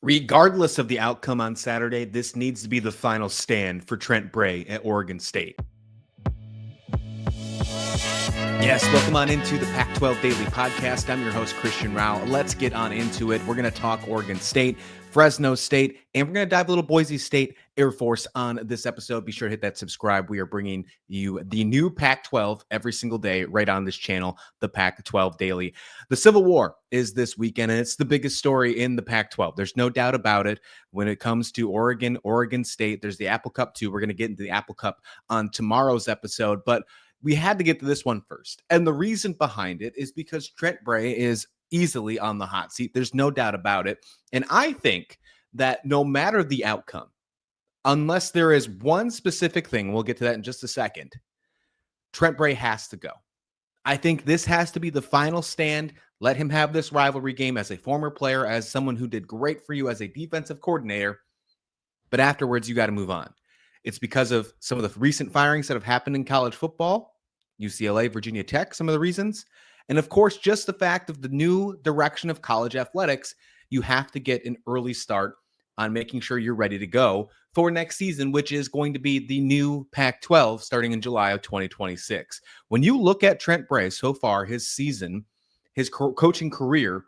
Regardless of the outcome on Saturday, this needs to be the final stand for Trent Bray at Oregon State. Yes, welcome on into the Pac-12 Daily Podcast. I'm your host, Christian Rao. Let's get on into it. We're going to talk Oregon State, Fresno State, and we're going to dive a little Boise State Air Force on this episode. Be sure to hit that subscribe. We are bringing you the new Pac-12 every single day right on this channel, the Pac-12 Daily. The Civil War is this weekend, and it's the biggest story in the Pac-12. There's no doubt about it. When it comes to Oregon State, there's the Apple Cup too. We're going to get into the Apple Cup on tomorrow's episode, but we had to get to this one first. And the reason behind it is because Trent Bray is easily on the hot seat. There's no doubt about it. And I think that no matter the outcome, unless there is one specific thing, we'll get to that in just a second, Trent Bray has to go. I think this has to be the final stand. Let him have this rivalry game as a former player, as someone who did great for you as a defensive coordinator. But afterwards, you got to move on. It's because of some of the recent firings that have happened in college football, UCLA, Virginia Tech, some of the reasons. And of course, just the fact of the new direction of college athletics, you have to get an early start on making sure you're ready to go for next season, which is going to be the new Pac-12 starting in July of 2026. When you look at Trent Bray so far, his season, his coaching career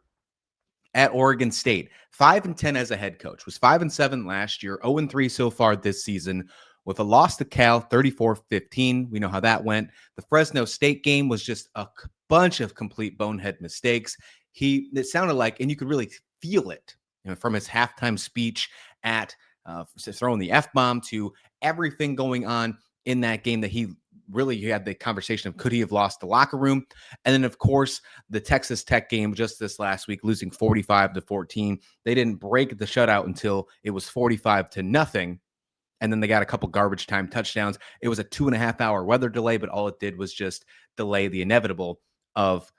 at Oregon State, 5-10 as a head coach, was 5-7 last year, 0-3 so far this season, with a loss to Cal, 34-15. We know how that went. The Fresno State game was just a bunch of complete bonehead mistakes. It sounded like, and you could really feel it, from his halftime speech at throwing the F-bomb to everything going on in that game, that he had the conversation of could he have lost the locker room? And then, of course, the Texas Tech game just this last week, losing 45-14. They didn't break the shutout until it was 45-0. And then they got a couple garbage time touchdowns. It was a 2.5-hour weather delay, but all it did was just delay the inevitable of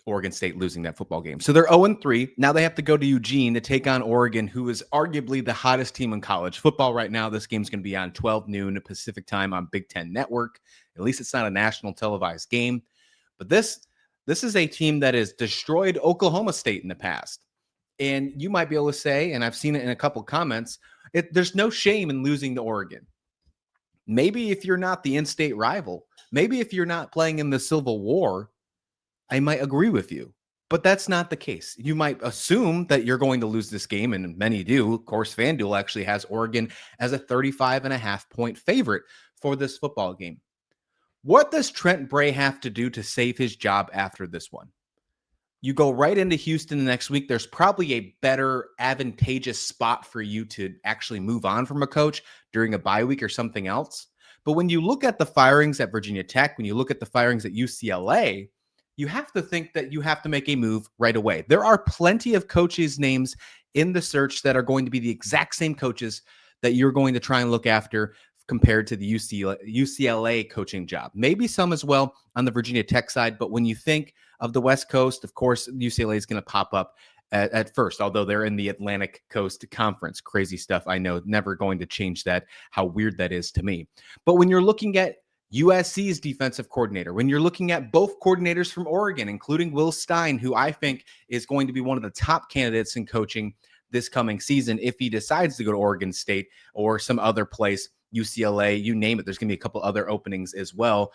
Oregon State losing that football game. So they're 0-3. Now they have to go to Eugene to take on Oregon, who is arguably the hottest team in college football right now. This game's going to be on 12 noon Pacific time on Big Ten Network. At least it's not a national televised game. But this is a team that has destroyed Oklahoma State in the past. And you might be able to say, and I've seen it in a couple comments, there's no shame in losing to Oregon. Maybe if you're not the in-state rival, maybe if you're not playing in the Civil War, I might agree with you. But that's not the case. You might assume that you're going to lose this game, and many do. Of course, FanDuel actually has Oregon as a 35.5-point favorite for this football game. What does Trent Bray have to do to save his job after this one? You go right into Houston the next week. There's probably a better advantageous spot for you to actually move on from a coach during a bye week or something else. But when you look at the firings at Virginia Tech, when you look at the firings at UCLA, you have to think that you have to make a move right away. There are plenty of coaches' names in the search that are going to be the exact same coaches that you're going to try and look after compared to the UCLA coaching job. Maybe some as well on the Virginia Tech side, but when you think of the West Coast, of course, UCLA is going to pop up at first, although they're in the Atlantic Coast Conference. Crazy stuff, I know. Never going to change that, how weird that is to me. But when you're looking at USC's defensive coordinator, when you're looking at both coordinators from Oregon, including Will Stein, who I think is going to be one of the top candidates in coaching this coming season if he decides to go to Oregon State or some other place, UCLA, you name it. There's going to be a couple other openings as well.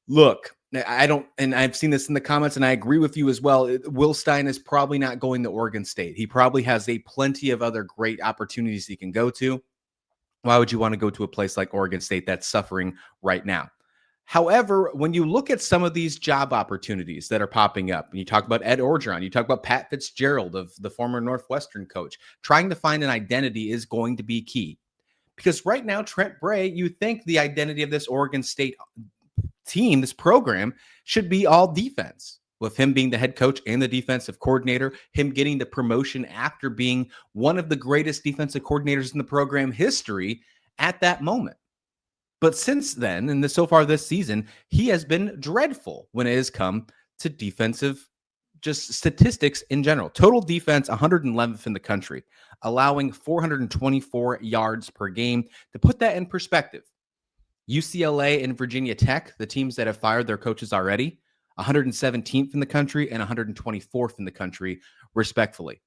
Look, and I've seen this in the comments, and I agree with you as well. Will Stein is probably not going to Oregon State. He probably has plenty of other great opportunities he can go to. Why would you want to go to a place like Oregon State that's suffering right now? However, when you look at some of these job opportunities that are popping up, and you talk about Ed Orgeron, you talk about Pat Fitzgerald, of the former Northwestern coach, trying to find an identity is going to be key. Because right now, Trent Bray, you think the identity of this Oregon State team, this program, should be all defense, with him being the head coach and the defensive coordinator, him getting the promotion after being one of the greatest defensive coordinators in the program history at that moment. But since then, and so far this season, he has been dreadful when it has come to defensive just statistics in general. Total defense, 111th in the country, allowing 424 yards per game. To put that in perspective, UCLA and Virginia Tech, the teams that have fired their coaches already, 117th in the country and 124th in the country, respectfully.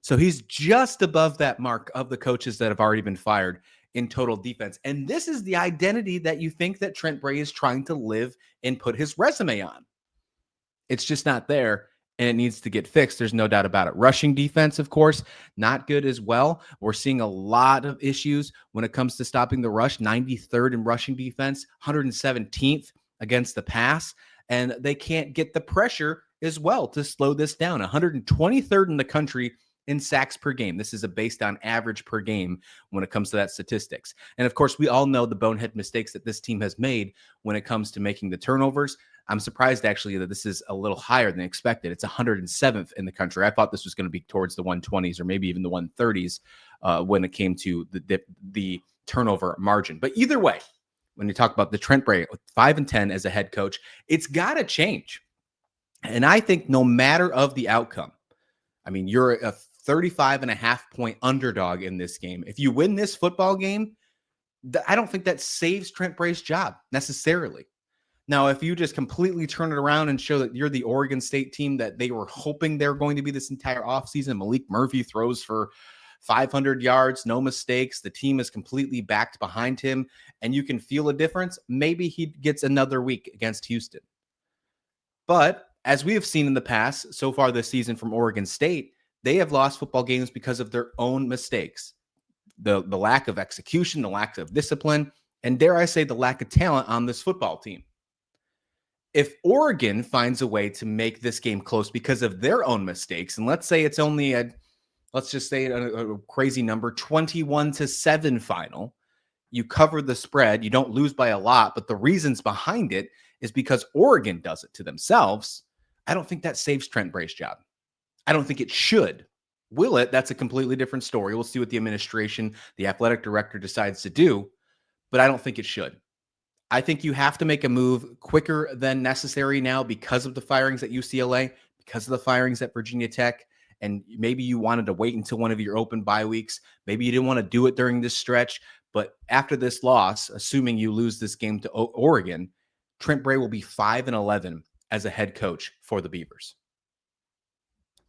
So he's just above that mark of the coaches that have already been fired in total defense. And this is the identity that you think that Trent Bray is trying to live and put his resume on. It's just not there, and it needs to get fixed. There's no doubt about it. Rushing defense, of course, not good as well. We're seeing a lot of issues when it comes to stopping the rush. 93rd in rushing defense, 117th against the pass, and they can't get the pressure as well to slow this down. 123rd in the country in sacks per game. This is based on average per game when it comes to that statistics. And of course, we all know the bonehead mistakes that this team has made when it comes to making the turnovers. I'm surprised actually that this is a little higher than expected. It's 107th in the country. I thought this was going to be towards the 120s or maybe even the 130s when it came to the turnover margin. But either way, when you talk about the Trent Bray 5-10 as a head coach, it's got to change. And I think no matter of the outcome, I mean, you're a 35.5-point underdog in this game. If you win this football game, I don't think that saves Trent Bray's job necessarily. Now, if you just completely turn it around and show that you're the Oregon State team that they were hoping they're going to be this entire offseason, Malik Murphy throws for 500 yards, no mistakes, the team is completely backed behind him, and you can feel a difference, maybe he gets another week against Houston. But as we have seen in the past, so far this season from Oregon State, they have lost football games because of their own mistakes. The lack of execution, the lack of discipline, and dare I say the lack of talent on this football team. If Oregon finds a way to make this game close because of their own mistakes, and let's say it's only let's just say a crazy number, 21-7 final, you cover the spread, you don't lose by a lot, but the reasons behind it is because Oregon does it to themselves. I don't think that saves Trent Bray's job. I don't think it should. Will it? That's a completely different story. We'll see what the administration, the athletic director decides to do, but I don't think it should. I think you have to make a move quicker than necessary now because of the firings at UCLA, because of the firings at Virginia Tech, and maybe you wanted to wait until one of your open bye weeks. Maybe you didn't want to do it during this stretch, but after this loss, assuming you lose this game to Oregon, Trent Bray will be 5-11 as a head coach for the Beavers.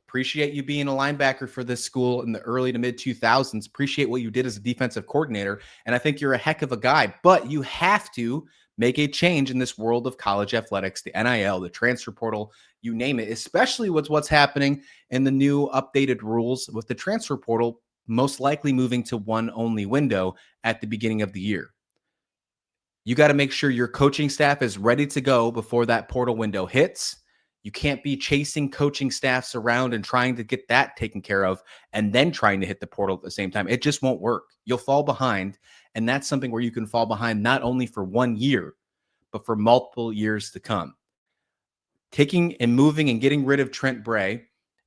Appreciate you being a linebacker for this school in the early to mid 2000s. Appreciate what you did as a defensive coordinator. And I think you're a heck of a guy, but you have to make a change in this world of college athletics, the NIL, the transfer portal, you name it, especially with what's happening in the new updated rules with the transfer portal, most likely moving to one only window at the beginning of the year. You got to make sure your coaching staff is ready to go before that portal window hits. You can't be chasing coaching staffs around and trying to get that taken care of and then trying to hit the portal at the same time. It just won't work. You'll fall behind, and that's something where you can fall behind not only for 1 year, but for multiple years to come. Taking and moving and getting rid of Trent Bray,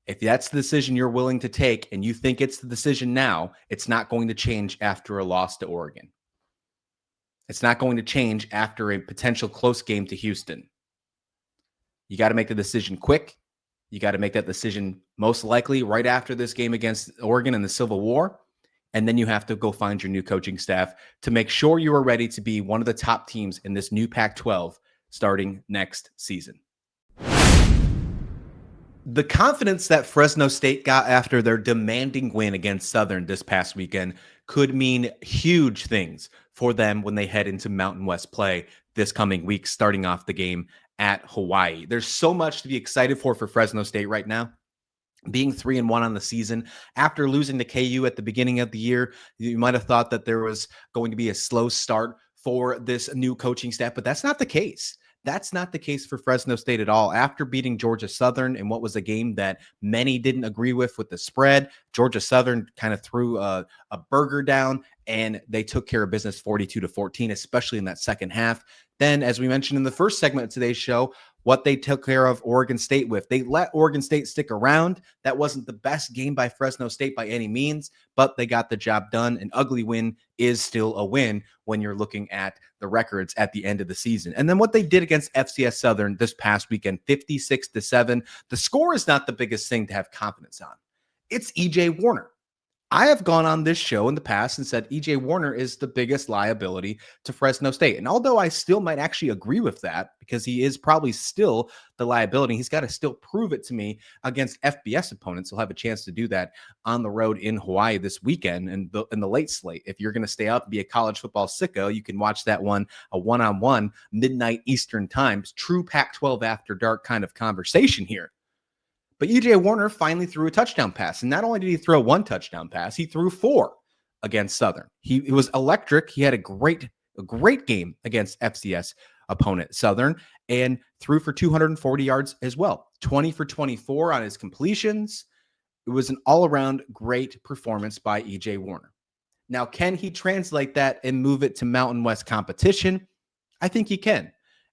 if that's the decision you're willing to take and you think it's the decision now, it's not going to change after a loss to Oregon. It's not going to change after a potential close game to Houston. You got to make the decision quick. You got to make that decision most likely right after this game against Oregon in the Civil War. And then you have to go find your new coaching staff to make sure you are ready to be one of the top teams in this new Pac-12 starting next season. The confidence that Fresno State got after their demanding win against Southern this past weekend could mean huge things for them when they head into Mountain West play this coming week, starting off the game at Hawaii. There's so much to be excited for Fresno State right now. Being 3-1 on the season after losing to KU at the beginning of the year, you might have thought that there was going to be a slow start for this new coaching staff, but that's not the case. That's not the case for Fresno State at all. After beating Georgia Southern in what was a game that many didn't agree with the spread, Georgia Southern kind of threw a burger down and they took care of business 42-14, especially in that second half. Then, as we mentioned in the first segment of today's show, what they took care of Oregon State with. They let Oregon State stick around. That wasn't the best game by Fresno State by any means, but they got the job done. An ugly win is still a win when you're looking at the records at the end of the season. And then what they did against FCS Southern this past weekend, 56-7. The score is not the biggest thing to have confidence on. It's EJ Warner. I have gone on this show in the past and said EJ Warner is the biggest liability to Fresno State. And although I still might actually agree with that, because he is probably still the liability, he's got to still prove it to me against FBS opponents. He'll have a chance to do that on the road in Hawaii this weekend in the late slate. If you're going to stay up and be a college football sicko, you can watch that one, a one-on-one, midnight Eastern times, true Pac-12 after dark kind of conversation here. But EJ Warner finally threw a touchdown pass. And not only did he throw one touchdown pass, he threw 4 against Southern. He was electric. He had a great game against FCS opponent Southern and threw for 240 yards as well. 20 for 24 on his completions. It was an all-around great performance by EJ Warner. Now, can he translate that and move it to Mountain West competition? I think he can.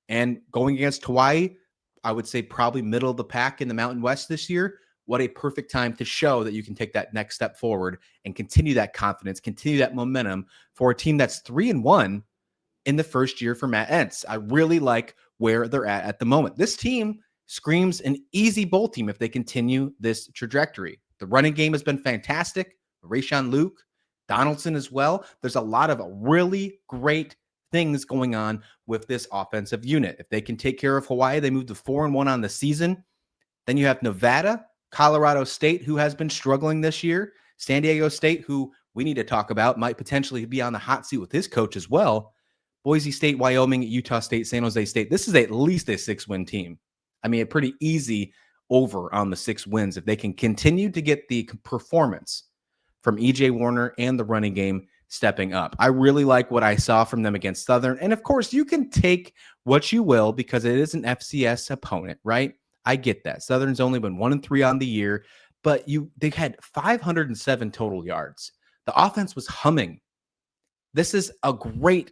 And going against Hawaii, I would say probably middle of the pack in the Mountain West this year. What a perfect time to show that you can take that next step forward and continue that confidence, continue that momentum for a team that's 3-1 in the first year for Matt Entz. I really like where they're at the moment. This team screams an easy bowl team if they continue this trajectory. The running game has been fantastic. Rayshawn Luke, Donaldson as well. There's a lot of really great things going on with this offensive unit. If they can take care of Hawaii, they move to 4-1 on the season. Then you have Nevada, Colorado State, who has been struggling this year. San Diego State, who we need to talk about, might potentially be on the hot seat with his coach as well. Boise State, Wyoming, Utah State, San Jose State. This is at least a 6-win team. I mean, a pretty easy over on the 6 wins if they can continue to get the performance from EJ Warner and the running game stepping up. I really like what I saw from them against Southern. And of course, you can take what you will because it is an FCS opponent, right? I get that. Southern's only been 1-3 on the year, but they had 507 total yards. The offense was humming. This is a great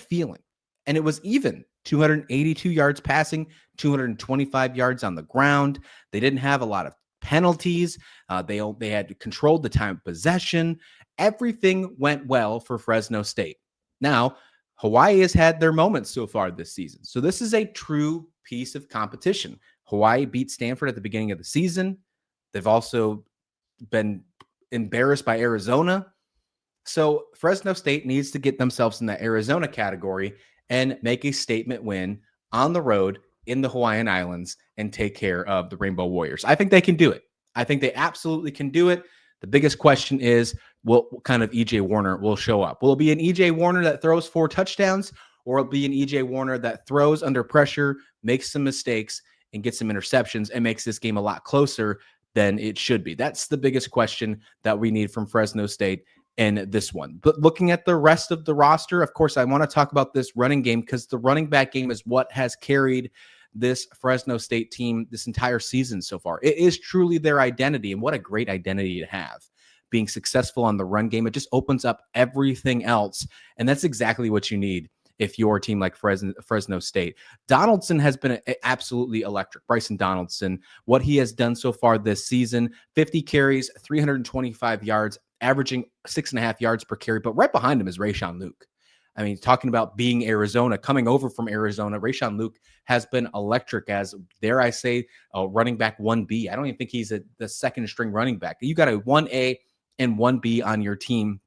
feeling. And it was even 282 yards passing, 225 yards on the ground. They didn't have a lot of penalties. They had controlled the time of possession. Everything went well for Fresno State. Now, Hawaii has had their moments so far this season. So this is a true piece of competition. Hawaii beat Stanford at the beginning of the season. They've also been embarrassed by Arizona. So Fresno State needs to get themselves in that Arizona category and make a statement win on the road in the Hawaiian Islands and take care of the Rainbow Warriors. I think they can do it. I think they absolutely can do it. The biggest question is, what kind of EJ Warner will show up? Will it be an EJ Warner that throws 4 touchdowns, or will it be an EJ Warner that throws under pressure, makes some mistakes, and gets some interceptions and makes this game a lot closer than it should be? That's the biggest question that we need from Fresno State in this one. But looking at the rest of the roster, of course, I want to talk about this running game because the running back game is what has carried this Fresno State team this entire season so far. It is truly their identity, and what a great identity to have. Being successful on the run game, it just opens up everything else, and that's exactly what you need if you're a team like Fresno State. Donaldson has been absolutely electric. Bryson Donaldson, what he has done so far this season, 50 carries, 325 yards, averaging 6.5 yards per carry, but right behind him is Rayshawn Luke. I mean, talking about being Arizona, coming over from Arizona, Rayshawn Luke has been electric as, dare I say, a running back 1B. I don't even think he's the second string running back. You got a 1A and 1B on your team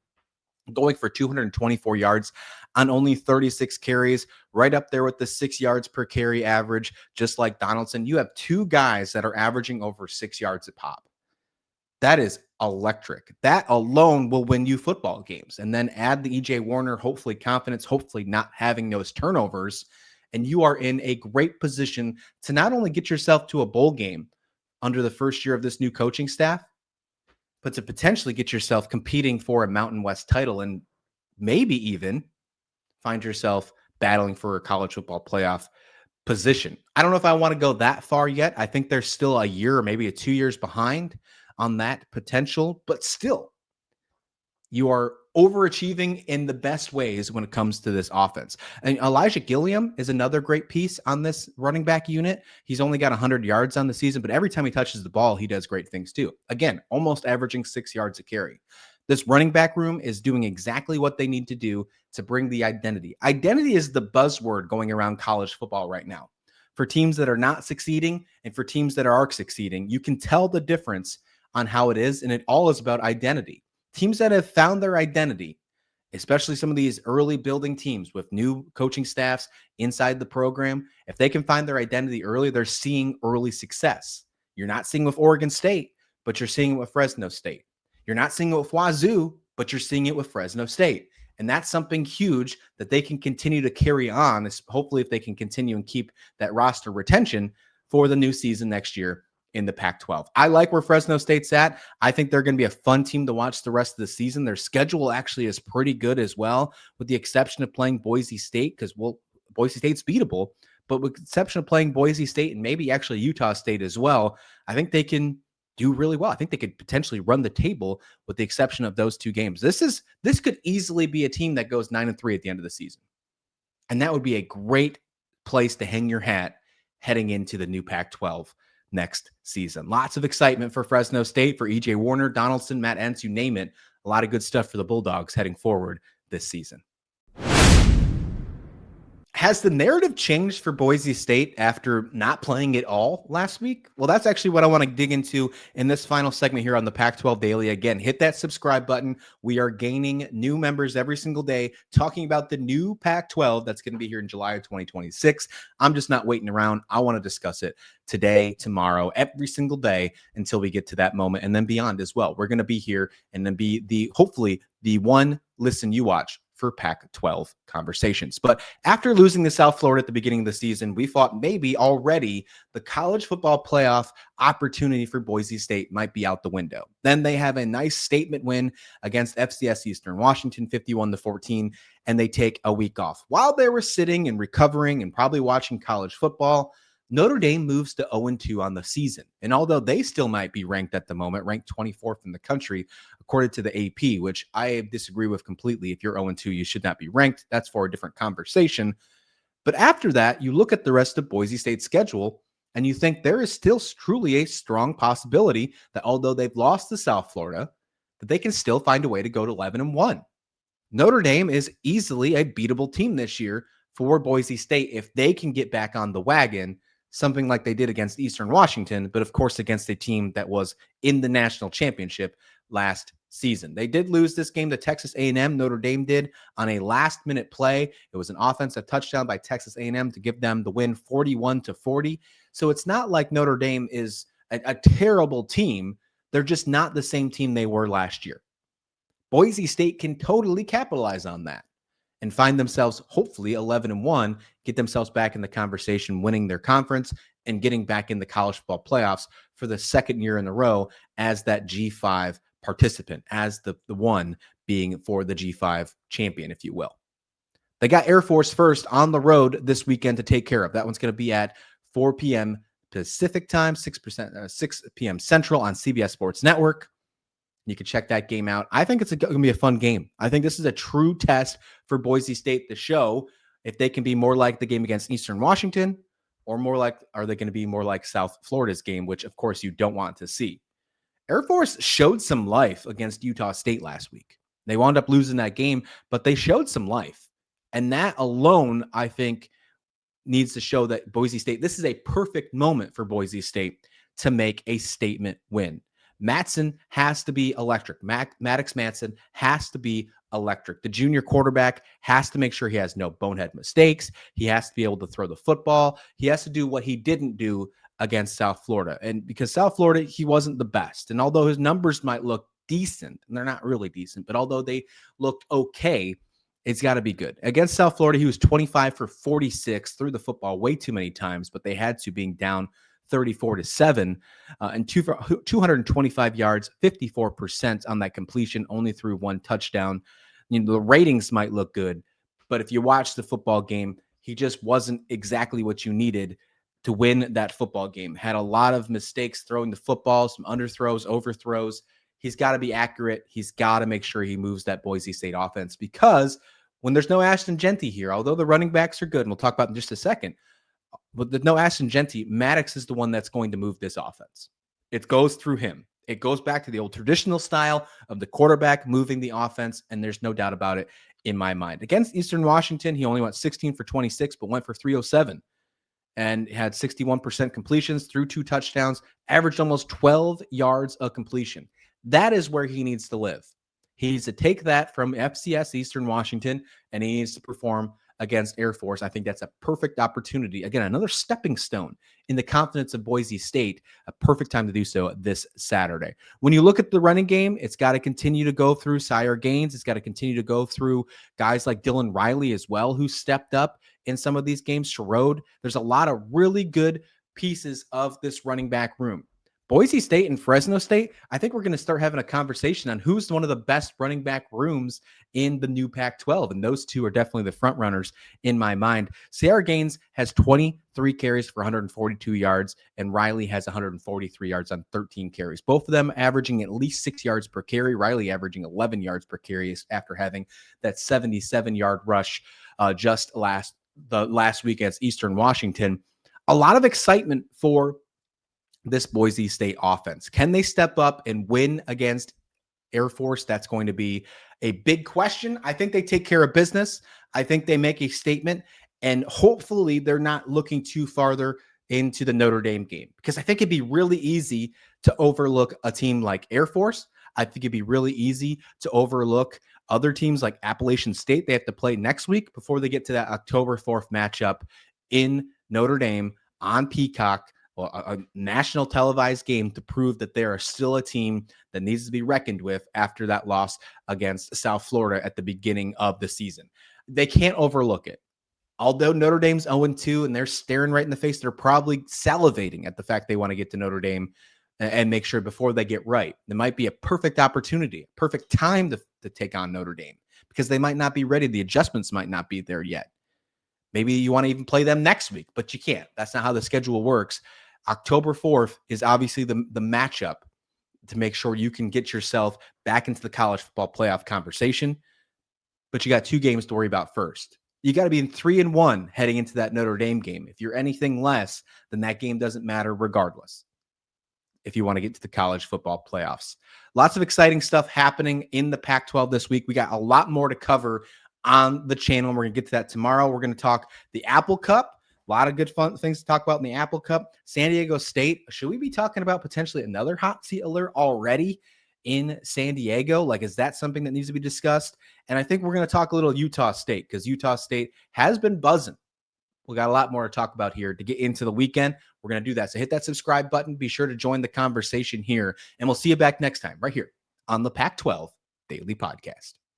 going for 224 yards on only 36 carries, right up there with the 6 yards per carry average, just like Donaldson. You have 2 guys that are averaging over 6 yards a pop. That is electric. That alone will win you football games. And then add the EJ Warner, hopefully confidence, hopefully not having those turnovers. And you are in a great position to not only get yourself to a bowl game under the first year of this new coaching staff, but to potentially get yourself competing for a Mountain West title and maybe even find yourself battling for a college football playoff position. I don't know if I want to go that far yet. I think they're still a year or maybe 2 years behind on that potential, but still, you are overachieving in the best ways when it comes to this offense. And Elijah Gilliam is another great piece on this running back unit. He's only got 100 yards on the season, but every time he touches the ball, he does great things too. Again, almost averaging 6 yards a carry. This running back room is doing exactly what they need to do to bring the identity. Identity is the buzzword going around college football right now. For teams that are not succeeding and for teams that are succeeding, you can tell the difference on how it is, and it all is about identity. Teams that have found their identity, especially some of these early building teams with new coaching staffs inside the program, if they can find their identity early, they're seeing early success. You're not seeing it with Oregon State, but you're seeing it with Fresno State. You're not seeing it with Wazoo, but you're seeing it with Fresno State. And that's something huge that they can continue to carry on, hopefully if they can continue and keep that roster retention for the new season next year in the Pac-12. I like where Fresno State's at. I think they're going to be a fun team to watch the rest of the season. Their schedule actually is pretty good as well, with the exception of playing Boise State, because Boise State's beatable, but with the exception of playing Boise State and maybe actually Utah State as well, I think they can do really well. I think they could potentially run the table with the exception of those two games. This could easily be a team that goes 9-3 at the end of the season. And that would be a great place to hang your hat heading into the new Pac-12 next season. Lots of excitement for Fresno State, for EJ Warner, Donaldson, Matt Entz, you name it. A lot of good stuff for the Bulldogs heading forward this season. Has the narrative changed for Boise State after not playing at all last week? Well, that's actually what I want to dig into in this final segment here on the Pac-12 Daily. Again, hit that subscribe button. We are gaining new members every single day, talking about the new Pac-12 that's going to be here in July of 2026. I'm just not waiting around. I want to discuss it today, tomorrow, every single day until we get to that moment, and then beyond as well. We're going to be here and then be hopefully the one listen you watch for Pac-12 conversations. But after losing to South Florida at the beginning of the season, we thought maybe already the college football playoff opportunity for Boise State might be out the window. Then they have a nice statement win against FCS Eastern Washington, 51-14, and they take a week off. While they were sitting and recovering and probably watching college football, Notre Dame moves to 0-2 on the season. And although they still might be ranked at the moment, ranked 24th in the country, according to the AP, which I disagree with completely. If you're 0-2, you should not be ranked. That's for a different conversation. But after that, you look at the rest of Boise State's schedule, and you think there is still truly a strong possibility that although they've lost to South Florida, that they can still find a way to go to 11-1. Notre Dame is easily a beatable team this year for Boise State if they can get back on the wagon, something like they did against Eastern Washington, but of course against a team that was in the national championship last season. They did lose this game to Texas A&M. Notre Dame did on a last-minute play. It was an offensive touchdown by Texas A&M to give them the win 41-40. So it's not like Notre Dame is a terrible team. They're just not the same team they were last year. Boise State can totally capitalize on that and find themselves hopefully 11-1, get themselves back in the conversation, winning their conference and getting back in the college football playoffs for the second year in a row as that G5 participant, as the one being for the G5 champion, if you will. They got Air Force first on the road this weekend to take care of. That one's going to be at 4 p.m. Pacific time, 6 p.m. Central on CBS Sports Network. You can check that game out. I think it's going to be a fun game. I think this is a true test for Boise State to show if they can be more like the game against Eastern Washington, or are they going to be more like South Florida's game, which of course you don't want to see. Air Force showed some life against Utah State last week. They wound up losing that game, but they showed some life. And that alone, I think, needs to show that Boise State, this is a perfect moment for Boise State to make a statement win. Matson has to be electric. Maddox Matson has to be electric. The junior quarterback has to make sure he has no bonehead mistakes. He has to be able to throw the football. He has to do what he didn't do against South Florida. And because South Florida, he wasn't the best. And although his numbers might look decent, and they're not really decent, but although they looked okay, it's got to be good. Against South Florida, he was 25 for 46, threw the football way too many times, but they had to, being down 34-7, and 225 yards, 54% on that completion, only threw one touchdown. You know, the ratings might look good, but if you watch the football game, he just wasn't exactly what you needed to win that football game. Had a lot of mistakes throwing the football, some underthrows, overthrows. He's got to be accurate. He's got to make sure he moves that Boise State offense, because when there's no Ashton Genty here, although the running backs are good, and we'll talk about in just a second, but there's no Ashton Genty, Maddox is the one that's going to move this offense. It goes through him. It goes back to the old traditional style of the quarterback moving the offense, and there's no doubt about it in my mind. Against Eastern Washington, he only went 16 for 26, but went for 307 and had 61% completions, threw 2 touchdowns, averaged almost 12 yards of completion. That is where he needs to live. He needs to take that from FCS Eastern Washington, and he needs to perform against Air Force. I think that's a perfect opportunity. Again, another stepping stone in the confidence of Boise State. A perfect time to do so this Saturday. When you look at the running game, it's got to continue to go through Sire Gaines. It's got to continue to go through guys like Dylan Riley as well, who stepped up in some of these games. Sherrod. There's a lot of really good pieces of this running back room. Boise State and Fresno State, I think we're going to start having a conversation on who's one of the best running back rooms in the new Pac-12. And those two are definitely the front runners in my mind. Sierra Gaines has 23 carries for 142 yards, and Riley has 143 yards on 13 carries. Both of them averaging at least 6 yards per carry. Riley averaging 11 yards per carry after having that 77-yard rush just last week against Eastern Washington. A lot of excitement for this Boise State offense. Can they step up and win against Air Force? That's going to be a big question. I think they take care of business. I think they make a statement, and hopefully they're not looking too farther into the Notre Dame game, because I think it'd be really easy to overlook a team like Air Force. I think it'd be really easy to overlook other teams like Appalachian State. They have to play next week before they get to that October 4th matchup in Notre Dame on Peacock. Well, a national televised game to prove that they are still a team that needs to be reckoned with after that loss against South Florida at the beginning of the season. They can't overlook it. Although Notre Dame's 0-2 and they're staring right in the face, they're probably salivating at the fact they want to get to Notre Dame and make sure before they get right. There might be a perfect opportunity, perfect time to take on Notre Dame, because they might not be ready. The adjustments might not be there yet. Maybe you want to even play them next week, but you can't. That's not how the schedule works. October 4th is obviously the matchup to make sure you can get yourself back into the college football playoff conversation. But you got 2 games to worry about first. You got to be in 3-1 heading into that Notre Dame game. If you're anything less, then that game doesn't matter regardless, if you want to get to the college football playoffs. Lots of exciting stuff happening in the Pac-12 this week. We got a lot more to cover on the channel. We're going to get to that tomorrow. We're going to talk the Apple Cup. A lot of good fun things to talk about in the Apple Cup. San Diego State. Should we be talking about potentially another hot seat alert already in San Diego? Like, is that something that needs to be discussed? And I think we're going to talk a little Utah State, because Utah State has been buzzing. We got a lot more to talk about here to get into the weekend. We're going to do that. So hit that subscribe button. Be sure to join the conversation here, and we'll see you back next time right here on the Pac-12 Daily Podcast.